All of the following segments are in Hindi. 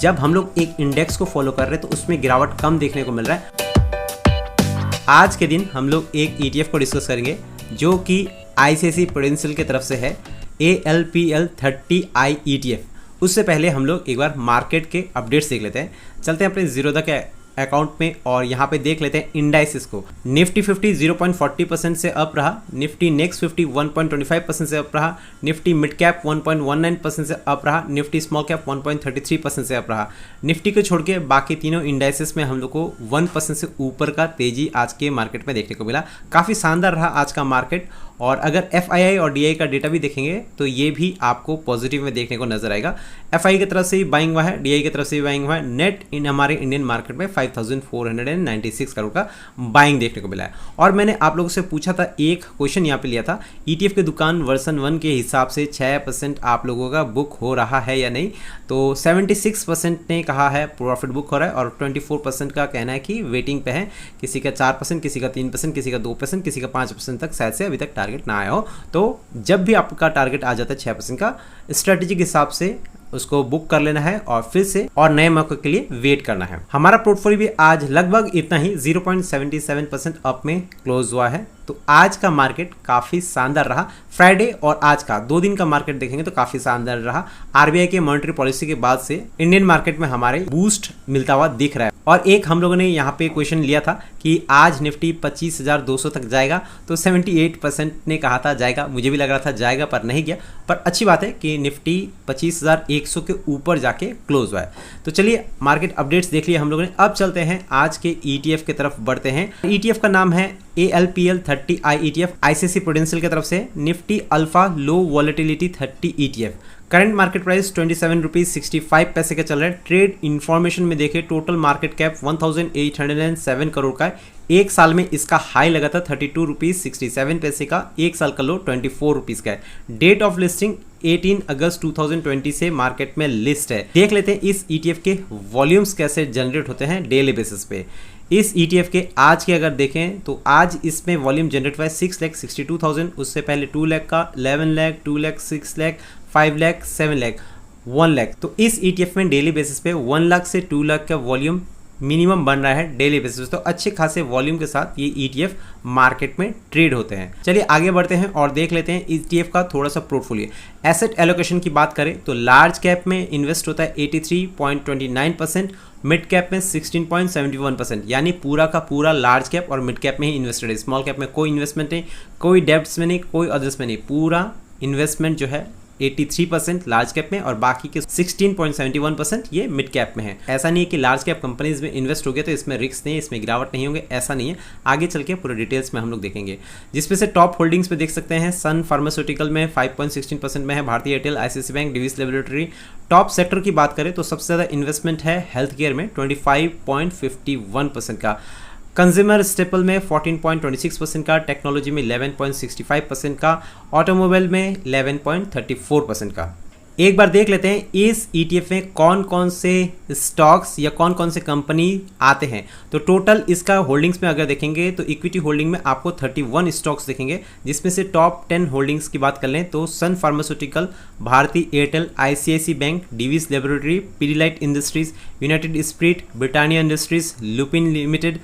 जब हम लोग एक इंडेक्स को फॉलो कर रहे हैं तो उसमें गिरावट कम देखने को मिल रहा है। आज के दिन हम लोग एक ETF को डिस्कस करेंगे जो कि ICICI प्रूडेंशियल की तरफ से है, ALPL 30I ETF। उससे पहले हम लोग एक बार मार्केट के अपडेट्स देख लेते हैं। चलते हैं अपने जीरोधा के अकाउंट में और यहाँ पे देख लेते हैं इंडाइसिस को। निफ्टी 50 0.40% से अप रहा, निफ्टी नेक्स्ट 50 1.25% से अप रहा, निफ्टी मिड कैप 1.19% से अप रहा, निफ्टी स्मॉल कैप 1.33% से अप रहा। निफ्टी को छोड़ के बाकी तीनों इंडाइसिस में हम लोग को 1% से ऊपर का तेजी आज के मार्केट में देखने को मिला। काफ़ी शानदार रहा आज का मार्केट। और अगर FII और DI का डेटा भी देखेंगे तो ये भी आपको पॉजिटिव में देखने को नजर आएगा। FII की तरफ से भी बाइंग हुआ है, DI की तरफ से भी बाइंग हुआ है। नेट इन हमारे इंडियन मार्केट में 5496 करोड़ का बाइंग देखने को मिला है। और मैंने आप लोगों से पूछा था, एक क्वेश्चन यहाँ पे लिया था, ETF की दुकान वर्सन 1 के हिसाब से 6% आप लोगों का बुक हो रहा है या नहीं। तो 76% ने कहा है प्रॉफिट बुक हो रहा है और 24% का कहना है कि वेटिंग पे है। किसी का 4%, किसी का 3%, किसी का 2%, किसी का 5% तक शायद से अभी तक टारगेट ना आया हो। तो जब भी आपका टारगेट आ जाता है 6% का, स्ट्रेटेजी के हिसाब से उसको बुक कर लेना है और फिर से और नए मौके के लिए वेट करना है। हमारा पोर्टफोलियो भी आज लगभग इतना ही 0.77% अप में क्लोज हुआ है। तो आज का मार्केट काफ़ी शानदार रहा। फ्राइडे और आज का 2 दिन का मार्केट देखेंगे तो काफ़ी शानदार रहा। RBI के मॉनेटरी पॉलिसी के बाद से इंडियन मार्केट में हमारे बूस्ट मिलता हुआ दिख रहा है। और एक हम लोगों ने यहाँ पे क्वेश्चन लिया था कि आज निफ्टी 25,200 तक जाएगा, तो 78% ने कहा था जाएगा। मुझे भी लग रहा था जाएगा पर नहीं गया। पर अच्छी बात है कि निफ्टी 25,100 के ऊपर जाके क्लोज हुआ है। तो चलिए मार्केट अपडेट्स देख लिए हम लोगों ने। अब चलते हैं आज के ETF की तरफ बढ़ते हैं। ETF का नाम है ALPL 30I ETF, ICICI prudential की तरफ से Nifty alpha low volatility 30 ETF। Current market price 27 rupees 65 पैसे का चल रहा है। ट्रेड इंफॉर्मेशन में देखें, टोटल मार्केट कैप 1807 करोड़ का है। एक साल में इसका हाई लगा था 32 रुपीज 67 पैसे का, एक साल का लो 24 रुपीज का है। डेट ऑफ लिस्टिंग 18 अगस्त 2020 से मार्केट में लिस्ट है। देख लेते हैं इस ETF के वॉल्यूम्स कैसे जनरेट होते हैं डेली बेसिस पे। इस ETF के आज के अगर देखें तो आज इसमें वॉल्यूम जनरेट हुआ है 6,62,000। उससे पहले 2 लाख का, 11 लाख, 2 लाख, 6 लाख, 5 लाख, 7 लाख, 1 लाख। तो इस ETF में डेली बेसिस पे 1 लाख से 2 लाख का वॉल्यूम मिनिमम बन रहा है डेली बेसिस। तो अच्छे खासे वॉल्यूम के साथ ये ETF मार्केट में ट्रेड होते हैं। चलिए आगे बढ़ते हैं और देख लेते हैं ETF का थोड़ा सा पोर्टफोलियो। एसेट एलोकेशन की बात करें तो लार्ज कैप में इन्वेस्ट होता है 83.29%, मिड कैप में 16.71%, यानी पूरा का पूरा लार्ज कैप और मिड कैप में ही इन्वेस्टेड है। स्मॉल कैप में कोई इन्वेस्टमेंट नहीं, कोई डेब्ट्स में नहीं, कोई अदर्स में नहीं। पूरा इन्वेस्टमेंट जो है 83% लार्ज कैप में और बाकी के 16.71% ये मिड कैप में है। ऐसा नहीं है कि लार्ज कैप कंपनीज में इन्वेस्ट हो गया तो इसमें रिस्क नहीं है, इसमें गिरावट नहीं होंगे, ऐसा नहीं है। आगे चल के पूरे डिटेल्स में हम लोग देखेंगे। जिसमें से टॉप होल्डिंग्स पे देख सकते हैं, सन फार्मास्यूटिकल में 5.16% में है, Bharti Airtel, ICICI Bank, Divi's Laboratory. Top sector की बात करें तो सबसे ज़्यादा इन्वेस्टमेंट है हेल्थ केयर में 25.51% का, कंज्यूमर स्टेपल में 14.26% का, टेक्नोलॉजी में 11.65% का, ऑटोमोबाइल में 11.34% का। एक बार देख लेते हैं इस ETF में कौन कौन से स्टॉक्स या कौन कौन से कंपनी आते हैं। तो टोटल इसका होल्डिंग्स में अगर देखेंगे तो इक्विटी होल्डिंग में आपको 31 स्टॉक्स देखेंगे, जिसमें से टॉप 10 होल्डिंग्स की बात कर लें तो Sun Pharmaceutical, Bharti Airtel, ICICI Bank, Divi's Laboratory, Pidilite Industries, United Spirit, Britannia Industries, Lupin Limited,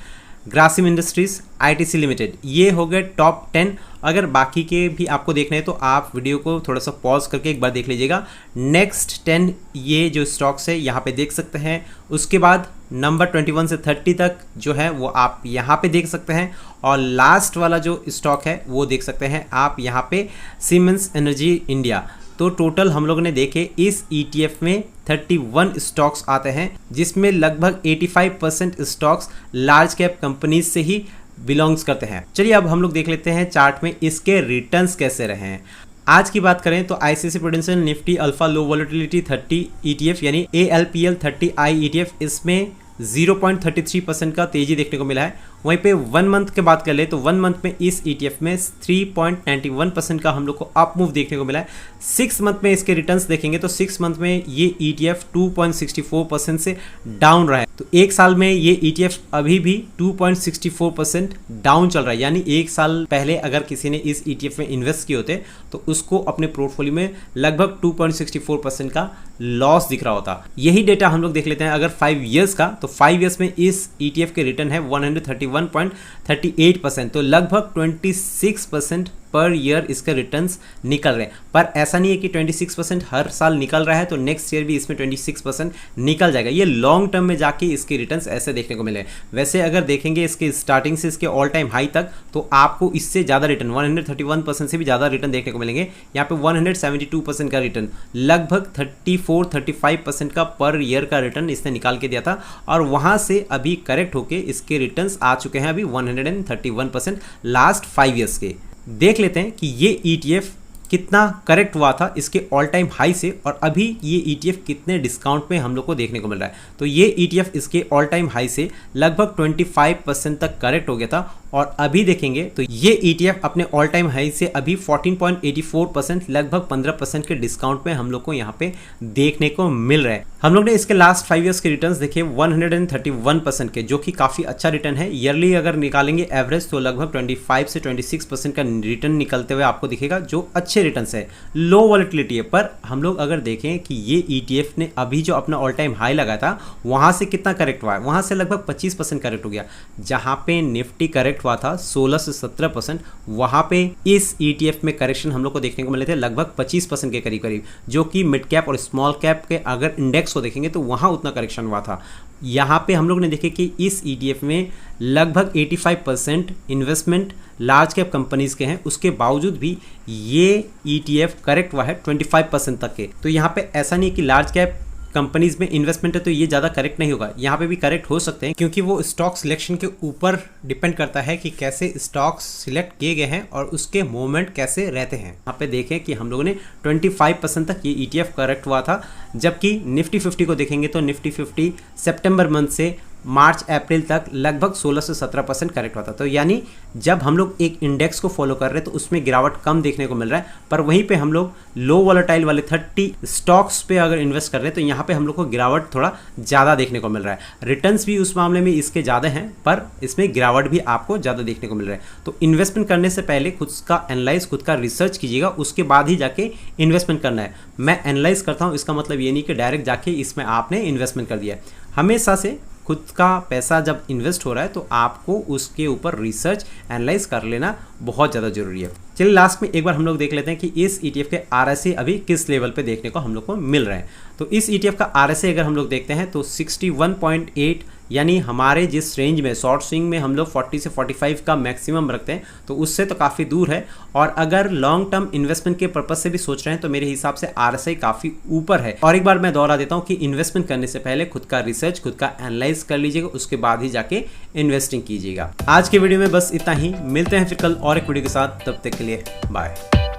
Grasim Industries, ITC Limited. ये हो गए टॉप 10। अगर बाकी के भी आपको देखना है तो आप वीडियो को थोड़ा सा पॉज करके एक बार देख लीजिएगा। नेक्स्ट 10 ये जो स्टॉक्स है यहाँ पे देख सकते हैं। उसके बाद नंबर 21 से 30 तक जो है वो आप यहाँ पे देख सकते हैं। और लास्ट वाला जो स्टॉक है वो देख सकते हैं आप यहाँ पे, सीमेंस एनर्जी इंडिया। तो टोटल हम लोगों ने देखे इस ETF में 31 स्टॉक्स आते हैं, जिसमें लगभग 85% स्टॉक्स लार्ज कैप कंपनीज से ही बिलोंग्स करते हैं। चलिए अब हम लोग देख लेते हैं चार्ट में इसके रिटर्न्स कैसे रहे हैं। आज की बात करें तो ICICI prudential Nifty alpha low volatility 30 ETF यानी ALPL 30I ETF, इसमें 0.33% का तेजी देखने को मिला है। वहीं पे 1 मंथ के बात कर ले तो 1 मंथ में इस ETF में 3.91% का हम लोग को अप मूव देखने को मिला है। 6 मंथ में इसके रिटर्न्स देखेंगे तो 6 मंथ में ये ETF 2.64% से डाउन रहा है। तो एक साल में ये ETF अभी भी 2.64% डाउन चल रहा है, यानी एक साल पहले अगर किसी ने इस ETF में इन्वेस्ट किए होते तो उसको अपने पोर्टफोलियो में लगभग 2.64% का लॉस दिख रहा होता। यही डेटा हम लोग देख लेते हैं अगर 5 ईयर्स का, तो 5 ईयर्स में इस ETF के रिटर्न है 131.38%, तो लगभग 26% पर ईयर इसके रिटर्न्स निकल रहे हैं। पर ऐसा नहीं है कि 26% हर साल निकल रहा है तो नेक्स्ट ईयर भी इसमें 26% निकल जाएगा। ये लॉन्ग टर्म में जाके इसके रिटर्न्स ऐसे देखने को मिले। वैसे अगर देखेंगे इसके स्टार्टिंग से इसके ऑल टाइम हाई तक, तो आपको इससे ज़्यादा रिटर्न 131% से भी ज़्यादा रिटर्न देखने को मिलेंगे। यहाँ पे 172% का रिटर्न, लगभग 34-35% का पर ईयर का रिटर्न इसने निकाल के दिया था, और वहाँ से अभी करेक्ट होके इसके रिटर्न्स आ चुके हैं अभी 131% लास्ट 5 ईयर्स के। देख लेते हैं कि ये ETF कितना करेक्ट हुआ था इसके ऑल टाइम हाई से, और अभी ये ETF कितने डिस्काउंट में हम लोग को देखने को मिल रहा है। तो ये ETF इसके ऑल टाइम हाई से लगभग 25% तक करेक्ट हो गया था, और अभी देखेंगे तो ये ETF अपने ऑल टाइम हाई से अभी 14.84%, लगभग 15% के डिस्काउंट में हम लोग को यहाँ पे देखने को मिल रहा है। हम लोग ने इसके लास्ट 5 ईयर्स के रिटर्न्स देखे 131% के, जो कि काफ़ी अच्छा रिटर्न है। ईयरली अगर निकालेंगे एवरेज तो लगभग 25 से 26% का रिटर्न निकलते हुए आपको दिखेगा, जो अच्छे रिटर्न्स है, लो वॉलेटिलिटी है। पर हम लोग अगर देखें कि ये ETF ने अभी जो अपना ऑल टाइम हाई लगा था वहाँ से कितना करेक्ट हुआ है, वहाँ से लगभग 25% करेक्ट हो गया। जहाँ पे निफ्टी करेक्ट हुआ था 16 से 17%, वहाँ पे इस ETF में करेक्शन हम लोग को देखने को मिले थे लगभग 25% के करीब करीब, जो कि मिड कैप और स्मॉल कैप के अगर इंडेक्स को देखेंगे तो वहाँ उतना करेक्शन हुआ था। यहाँ पे हम लोग ने देखे कि इस ETF में लगभग 85% इन्वेस्टमेंट लार्ज कैप कंपनीज के हैं, उसके बावजूद भी ये ETF करेक्ट हुआ है 25% तक के। तो यहाँ पे ऐसा नहीं कि लार्ज कैप कंपनीज में इन्वेस्टमेंट है तो ये ज़्यादा करेक्ट नहीं होगा, यहाँ पे भी करेक्ट हो सकते हैं, क्योंकि वो स्टॉक सिलेक्शन के ऊपर डिपेंड करता है कि कैसे स्टॉक्स सिलेक्ट किए गए हैं और उसके मूवमेंट कैसे रहते हैं। यहाँ पे देखें कि हम लोगों ने 25% तक ये ETF करेक्ट हुआ था, जबकि निफ्टी 50 को देखेंगे तो निफ्टी 50 सितंबर मंथ से मार्च अप्रैल तक लगभग 16 से 17% करेक्ट होता। तो यानी जब हम लोग एक इंडेक्स को फॉलो कर रहे हैं तो उसमें गिरावट कम देखने को मिल रहा है, पर वहीं पे हम लोग लो वॉलेटाइल वाले 30 स्टॉक्स पे अगर इन्वेस्ट कर रहे हैं तो यहाँ पे हम लोग को गिरावट थोड़ा ज़्यादा देखने को मिल रहा है। रिटर्न्स भी उस मामले में इसके ज़्यादा हैं, पर इसमें गिरावट भी आपको ज़्यादा देखने को मिल रहा है। तो इन्वेस्टमेंट करने से पहले खुद का एनालाइज, खुद का रिसर्च कीजिएगा, उसके बाद ही जाके इन्वेस्टमेंट करना है। मैं एनालाइज करता हूँ, इसका मतलब ये नहीं कि डायरेक्ट जाके इसमें आपने इन्वेस्टमेंट कर दिया है। हमेशा से खुद का पैसा जब इन्वेस्ट हो रहा है तो आपको उसके ऊपर रिसर्च एनालाइज कर लेना बहुत ज़्यादा जरूरी है। चलिए लास्ट में एक बार हम लोग देख लेते हैं कि इस ETF के RSI अभी किस लेवल पे देखने को हम लोग को मिल रहा है। तो इस ETF का RSI अगर हम लोग देखते हैं तो 61.8, यानी हमारे जिस रेंज में शॉर्ट स्विंग में हम लोग 40 से 45 का मैक्सिमम रखते हैं तो उससे तो काफ़ी दूर है, और अगर लॉन्ग टर्म इन्वेस्टमेंट के पर्पज से भी सोच रहे हैं तो मेरे हिसाब से RSI काफ़ी ऊपर है। और एक बार मैं दोहरा देता हूँ कि इन्वेस्टमेंट करने से पहले खुद का रिसर्च, खुद का एनालाइज कर लीजिएगा, उसके बाद ही जाके इन्वेस्टिंग कीजिएगा। आज के वीडियो में बस इतना ही, मिलते हैं फिर कल और एक वीडियो के साथ, तब तक के लिए बाय।